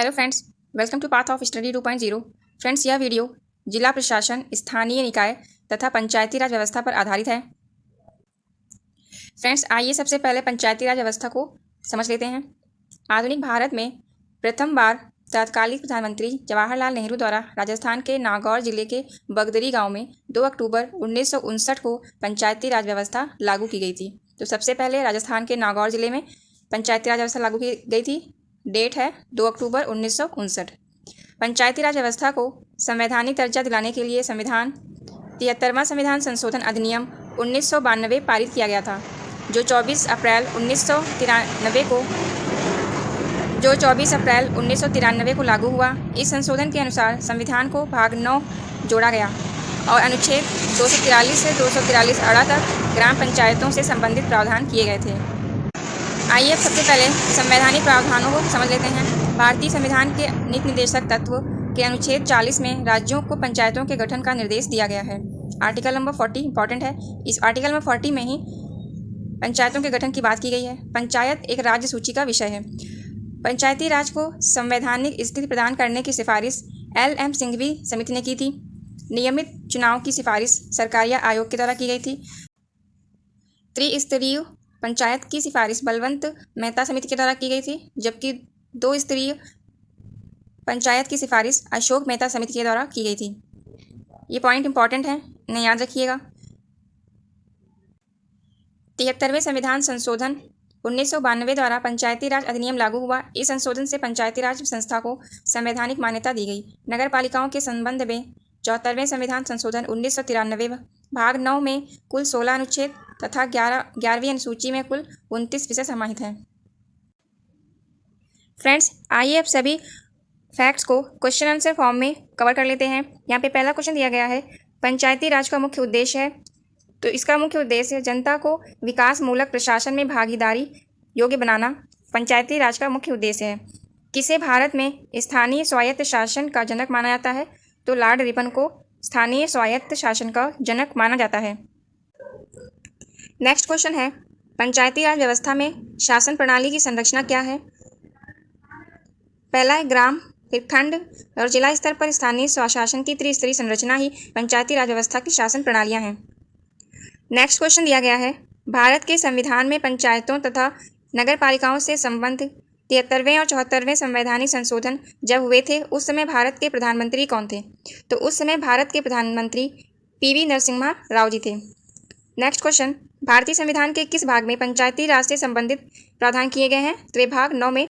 Hello friends, welcome to path of study 2.0। Friends, यह video जिला प्रशासन, स्थानीय निकाय तथा पंचायती राज व्यवस्था पर आधारित है। फ्रेंड्स, आइए सबसे पहले पंचायती राज व्यवस्था को समझ लेते हैं। आधुनिक भारत में प्रथम बार तत्कालीन प्रधानमंत्री जवाहरलाल नेहरू द्वारा राजस्थान के नागौर जिले के बगदरी गांव में 2 अक्टूबर 1959 को पंचायती राज व्यवस्था लागू की गई थी। तो सबसे पहले राजस्थान के नागौर जिले में पंचायती राज व्यवस्था लागू की गई थी। डेट है 2 अक्टूबर 1959। पंचायती राज व्यवस्था को संवैधानिक दर्जा दिलाने के लिए संविधान 73वां संविधान संशोधन अधिनियम 1992 पारित किया गया था, जो 24 अप्रैल 1993 को लागू हुआ। इस संशोधन के अनुसार संविधान को भाग 9 जोड़ा गया और अनुच्छेद 243 से 243 अड़ा तक ग्राम पंचायतों से संबंधित प्रावधान किए गए थे। आइए अब सबसे पहले संवैधानिक प्रावधानों को समझ लेते हैं। भारतीय संविधान के नीति निर्देशक तत्व के अनुच्छेद 40 में राज्यों को पंचायतों के गठन का निर्देश दिया गया है। आर्टिकल नंबर 40 इंपॉर्टेंट है। इस आर्टिकल नंबर 40 में ही पंचायतों के गठन की बात की गई है। पंचायत एक राज्य सूची का विषय है। पंचायती राज को संवैधानिक स्थिति प्रदान करने की सिफारिश LM सिंघवी समिति ने की थी। नियमित चुनाव की सिफारिश सरकारिया आयोग के द्वारा की गई थी। त्रिस्तरीय पंचायत की सिफारिश बलवंत मेहता समिति के द्वारा की गई थी, जबकि 2 स्तरीय पंचायत की सिफारिश अशोक मेहता समिति के द्वारा की गई थी। ये पॉइंट इंपॉर्टेंट है, इन्हें याद रखिएगा। 73वें संविधान संशोधन 1992 द्वारा पंचायती राज अधिनियम लागू हुआ। इस संशोधन से पंचायती राज संस्था को संवैधानिक मान्यता दी गई। नगर पालिकाओं के संबंध में 74वें संविधान संशोधन 1993 भाग 9 में कुल 16 अनुच्छेद तथा 11वीं अनुसूची में कुल 29 विषय समाहित हैं। फ्रेंड्स, आइए अब सभी फैक्ट्स को क्वेश्चन आंसर फॉर्म में कवर कर लेते हैं। यहाँ पे पहला क्वेश्चन दिया गया है, पंचायती राज का मुख्य उद्देश्य है। तो इसका मुख्य उद्देश्य जनता को विकासमूलक प्रशासन में भागीदारी योग्य बनाना पंचायती राज का मुख्य उद्देश्य है। किसे भारत में स्थानीय स्वायत्त शासन का जनक माना जाता है? तो लॉर्ड रिपन को स्थानीय स्वायत्त शासन का जनक माना जाता है। नेक्स्ट क्वेश्चन है, पंचायती राज व्यवस्था में शासन प्रणाली की संरचना क्या है? पहला है ग्राम, फिर खंड और जिला स्तर पर स्थानीय स्वशासन की त्रिस्तरीय संरचना ही पंचायती राज व्यवस्था की शासन प्रणालियां हैं। नेक्स्ट क्वेश्चन दिया गया है, भारत के संविधान में पंचायतों तथा नगर पालिकाओं से संबंध 73वें और 74वें संवैधानिक संशोधन जब हुए थे, उस समय भारत के प्रधानमंत्री कौन थे? तो उस समय भारत के प्रधानमंत्री PV नरसिम्हा राव जी थे। नेक्स्ट क्वेश्चन, भारतीय संविधान के किस भाग में पंचायती राज से संबंधित प्रावधान किए गए हैं? तो भाग 9 में।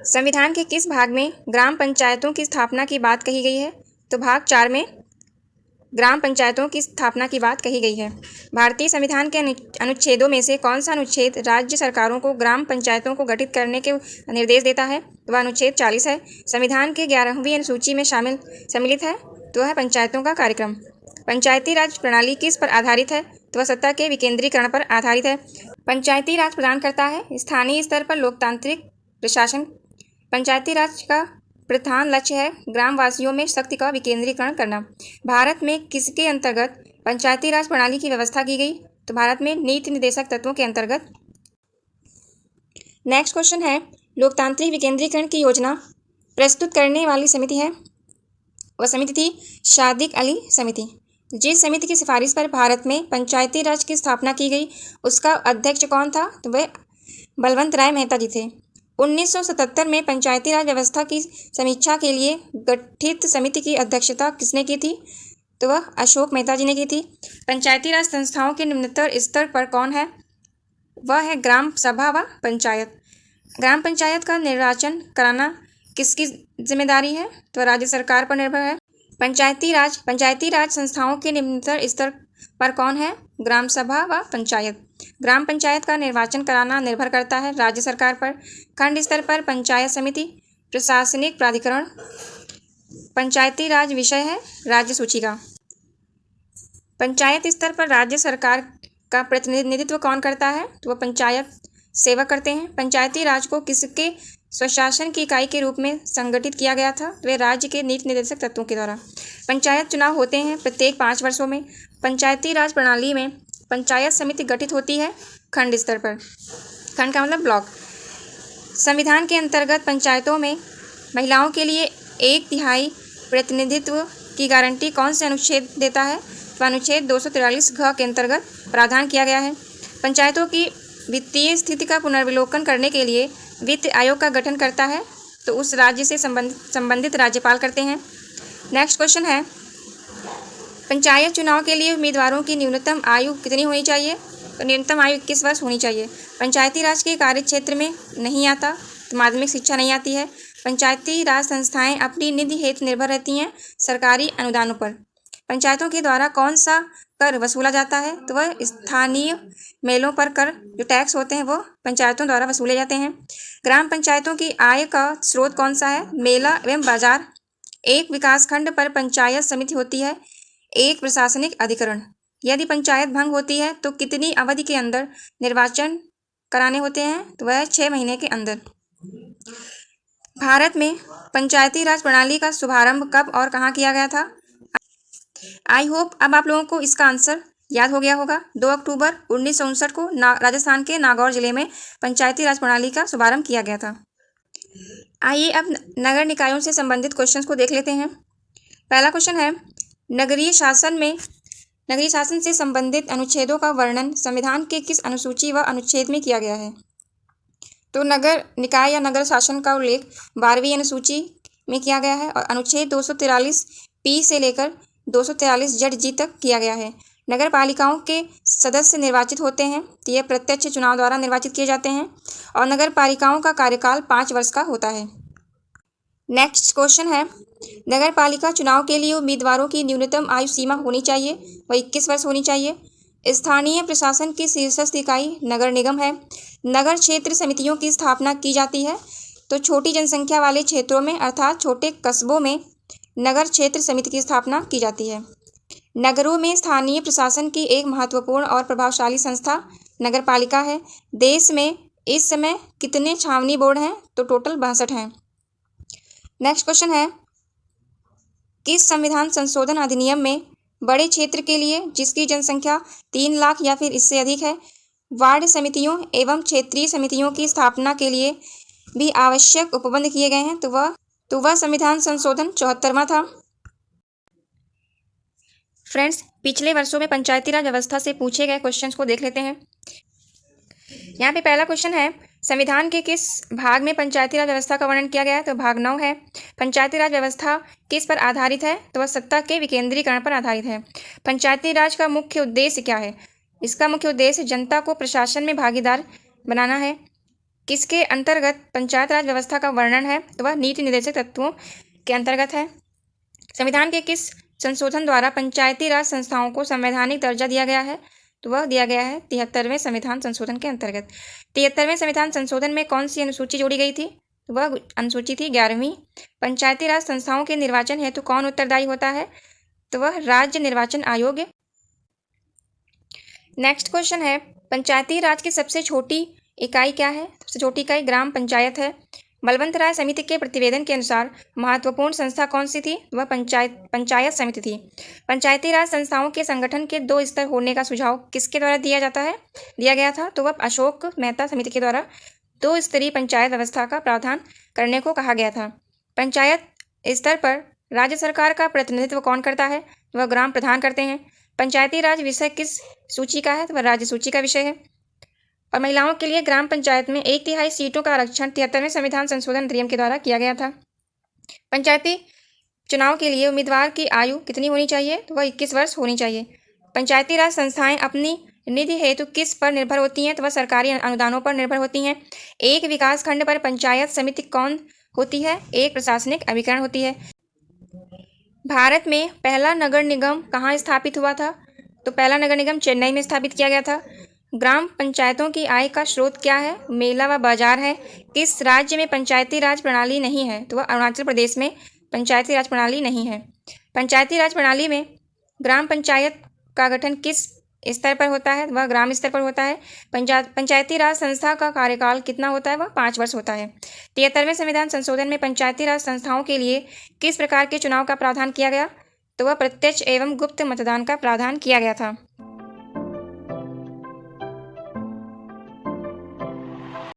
संविधान के किस भाग में ग्राम पंचायतों की स्थापना की बात कही गई है? तो भाग 4 में ग्राम पंचायतों की स्थापना की बात कही गई है। भारतीय संविधान के अनुच्छेदों में से कौन सा अनुच्छेद राज्य सरकारों को ग्राम पंचायतों को गठित करने के निर्देश देता है? तो वह अनुच्छेद 40 है। संविधान के 11वीं अनुसूची में सम्मिलित है, तो वह पंचायतों का कार्यक्रम। पंचायती राज प्रणाली किस पर आधारित है? तो वह सत्ता के विकेंद्रीकरण पर आधारित है। पंचायती राज प्रदान करता है स्थानीय स्तर पर लोकतांत्रिक प्रशासन। पंचायती राज का प्रधान लक्ष्य है ग्रामवासियों में शक्ति का विकेंद्रीकरण करना। भारत में किसके अंतर्गत पंचायती राज प्रणाली की व्यवस्था की गई? तो भारत में नीति निर्देशक तत्वों के अंतर्गत। नेक्स्ट क्वेश्चन है, लोकतांत्रिक विकेंद्रीकरण की योजना प्रस्तुत करने वाली समिति है, वह समिति थी सादिक अली समिति। जिस समिति की सिफारिश पर भारत में पंचायती राज की स्थापना की गई, उसका अध्यक्ष कौन था? तो वह बलवंत राय मेहता जी थे। 1977 में पंचायती राज व्यवस्था की समीक्षा के लिए गठित समिति की अध्यक्षता किसने की थी? तो वह अशोक मेहता जी ने की थी। पंचायती राज संस्थाओं के निम्नतर स्तर पर कौन है? वह है ग्राम सभा व पंचायत। ग्राम पंचायत का निर्वाचन कराना किसकी जिम्मेदारी है? तो राज्य सरकार पर निर्भर है। पंचायती राज संस्थाओं के निम्नतर स्तर पर कौन है? ग्राम सभा व पंचायत। ग्राम पंचायत का निर्वाचन कराना निर्भर करता है राज्य सरकार पर। खंड स्तर पर पंचायत समिति, प्रशासनिक प्राधिकरण। पंचायती राज विषय है राज्य सूची का। पंचायत स्तर पर राज्य सरकार का प्रतिनिधित्व कौन करता है? तो वह पंचायत सेवक करते हैं। पंचायती राज को किसके स्वशासन की इकाई के रूप में संगठित किया गया था? वे राज्य के नीति निर्देशक तत्वों के द्वारा। पंचायत चुनाव होते हैं प्रत्येक 5 वर्षों में। पंचायती राज प्रणाली में पंचायत समिति गठित होती है खंड स्तर पर। खंड का मतलब ब्लॉक। संविधान के अंतर्गत पंचायतों में महिलाओं के लिए 1/3 प्रतिनिधित्व की गारंटी कौन से अनुच्छेद देता है? तो अनुच्छेद 243 घ के अंतर्गत प्रावधान किया गया है। पंचायतों की वित्तीय स्थिति का पुनर्विलोकन करने के लिए वित्त आयोग का गठन करता है तो उस राज्य से संबंधित राज्यपाल करते हैं। नेक्स्ट क्वेश्चन है, पंचायत चुनाव के लिए उम्मीदवारों की न्यूनतम आयु कितनी होनी चाहिए? तो न्यूनतम आयु 21 वर्ष होनी चाहिए। पंचायती राज के कार्य क्षेत्र में नहीं आता तो माध्यमिक शिक्षा नहीं आती है। पंचायती राज संस्थाएं अपनी निधि हेतु निर्भर रहती हैं सरकारी अनुदानों पर। पंचायतों के द्वारा कौन सा कर वसूला जाता है? तो वह स्थानीय मेलों पर कर जो टैक्स होते हैं वो पंचायतों द्वारा वसूले जाते हैं। ग्राम पंचायतों की आय का स्रोत कौन सा है? मेला एवं बाजार। एक विकासखंड पर पंचायत समिति होती है, एक प्रशासनिक अधिकरण। यदि पंचायत भंग होती है तो कितनी अवधि के अंदर निर्वाचन कराने होते हैं? तो वह 6 महीने के अंदर। भारत में पंचायती राज प्रणाली का शुभारंभ कब और कहाँ किया गया था? आई होप अब आप लोगों को इसका आंसर याद हो गया होगा। 2 अक्टूबर 1959 को राजस्थान के नागौर जिले में पंचायती राज प्रणाली का शुभारंभ किया गया था। आइए अब नगर निकायों से संबंधित क्वेश्चंस को देख लेते हैं। पहला क्वेश्चन है, नगरीय शासन से संबंधित अनुच्छेदों का वर्णन संविधान के किस अनुसूची व अनुच्छेद में किया गया है? तो नगर निकाय या नगर शासन का उल्लेख 12वीं अनुसूची में किया गया है और अनुच्छेद 243 पी से लेकर 243 जड जी तक किया गया है। नगर पालिकाओं के सदस्य निर्वाचित होते हैं तो ये प्रत्यक्ष चुनाव द्वारा निर्वाचित किए जाते हैं और नगर पालिकाओं का कार्यकाल 5 वर्ष का होता है। नेक्स्ट क्वेश्चन है, नगर पालिका चुनाव के लिए उम्मीदवारों की न्यूनतम आयु सीमा होनी चाहिए वह 21 वर्ष होनी चाहिए। स्थानीय प्रशासन की शीर्षस्थ इकाई नगर निगम है। नगर क्षेत्र समितियों की स्थापना की जाती है तो छोटी जनसंख्या वाले क्षेत्रों में अर्थात छोटे कस्बों में नगर क्षेत्र समिति की स्थापना की जाती है। नगरों में स्थानीय प्रशासन की एक महत्वपूर्ण और प्रभावशाली संस्था नगर पालिका है। देश में इस समय कितने छावनी बोर्ड हैं? तो टोटल 62 हैं। नेक्स्ट क्वेश्चन है, किस संविधान संशोधन अधिनियम में बड़े क्षेत्र के लिए जिसकी जनसंख्या 3 लाख या फिर इससे अधिक है वार्ड समितियों एवं क्षेत्रीय समितियों की स्थापना के लिए भी आवश्यक उपबंध किए गए हैं? तो वह संविधान संशोधन 74वां था। फ्रेंड्स, पिछले वर्षों में पंचायती राज व्यवस्था से पूछे गए क्वेश्चंस को देख लेते हैं। यहाँ पे पहला क्वेश्चन है, संविधान के किस भाग में पंचायती राज व्यवस्था का वर्णन किया गया है? तो भाग 9 है। पंचायती राज व्यवस्था किस पर आधारित है? तो वह सत्ता के विकेंद्रीकरण पर आधारित है। पंचायती राज का मुख्य उद्देश्य क्या है? इसका मुख्य उद्देश्य जनता को प्रशासन में भागीदार बनाना है। किसके अंतर्गत पंचायत राज व्यवस्था का वर्णन है? तो वह नीति निर्देशक तत्वों के अंतर्गत है। संविधान के किस संशोधन द्वारा पंचायती राज संस्थाओं को संवैधानिक दर्जा दिया गया है? तो वह दिया गया है 73वें संविधान संशोधन के अंतर्गत। 73वें संविधान संशोधन में कौन सी अनुसूची जोड़ी गई थी? तो वह अनुसूची थी 11वीं। पंचायती राज संस्थाओं के निर्वाचन हेतु कौन उत्तरदायी होता है? तो वह राज्य निर्वाचन आयोग। नेक्स्ट क्वेश्चन है, पंचायती राज की सबसे छोटी इकाई क्या है? सबसे छोटी इकाई ग्राम पंचायत है। बलवंत राय समिति के प्रतिवेदन के अनुसार महत्वपूर्ण संस्था कौन सी थी? वह पंचायत समिति थी। पंचायती राज संस्थाओं के संगठन के 2 स्तर होने का सुझाव किसके द्वारा दिया गया था? तो वह अशोक मेहता समिति के द्वारा 2 स्तरीय पंचायत व्यवस्था का प्रावधान करने को कहा गया था। पंचायत स्तर पर राज्य सरकार का प्रतिनिधित्व कौन करता है? वह ग्राम प्रधान करते हैं। पंचायती राज विषय किस सूची का है? तो वह राज्य सूची का विषय है। और महिलाओं के लिए ग्राम पंचायत में 1/3 सीटों का आरक्षण 73वें संविधान संशोधन अधिनियम के द्वारा किया गया था। पंचायती चुनाव के लिए उम्मीदवार की आयु कितनी होनी चाहिए? तो वह 21 वर्ष होनी चाहिए। पंचायती राज संस्थाएं अपनी निधि हेतु किस पर निर्भर होती हैं? तो वह सरकारी अनुदानों पर निर्भर होती हैं। एक विकास खंड पर पंचायत समिति कौन होती है? एक प्रशासनिक अभिकरण होती है। भारत में पहला नगर निगम कहाँ स्थापित हुआ था? तो पहला नगर निगम चेन्नई में स्थापित किया गया था। ग्राम पंचायतों की आय का स्रोत क्या है? मेला व बाजार है। किस राज्य में पंचायती राज प्रणाली नहीं है? तो वह अरुणाचल प्रदेश में पंचायती राज प्रणाली नहीं है। पंचायती राज प्रणाली में ग्राम पंचायत का गठन किस स्तर पर होता है? वह ग्राम स्तर पर होता है। पंचायती राज संस्था का कार्यकाल कितना होता है? वह 5 वर्ष होता है। 73वें संविधान संशोधन में पंचायती राज संस्थाओं के लिए किस प्रकार के चुनाव का प्रावधान किया गया? तो वह प्रत्यक्ष एवं गुप्त मतदान का प्रावधान किया गया था।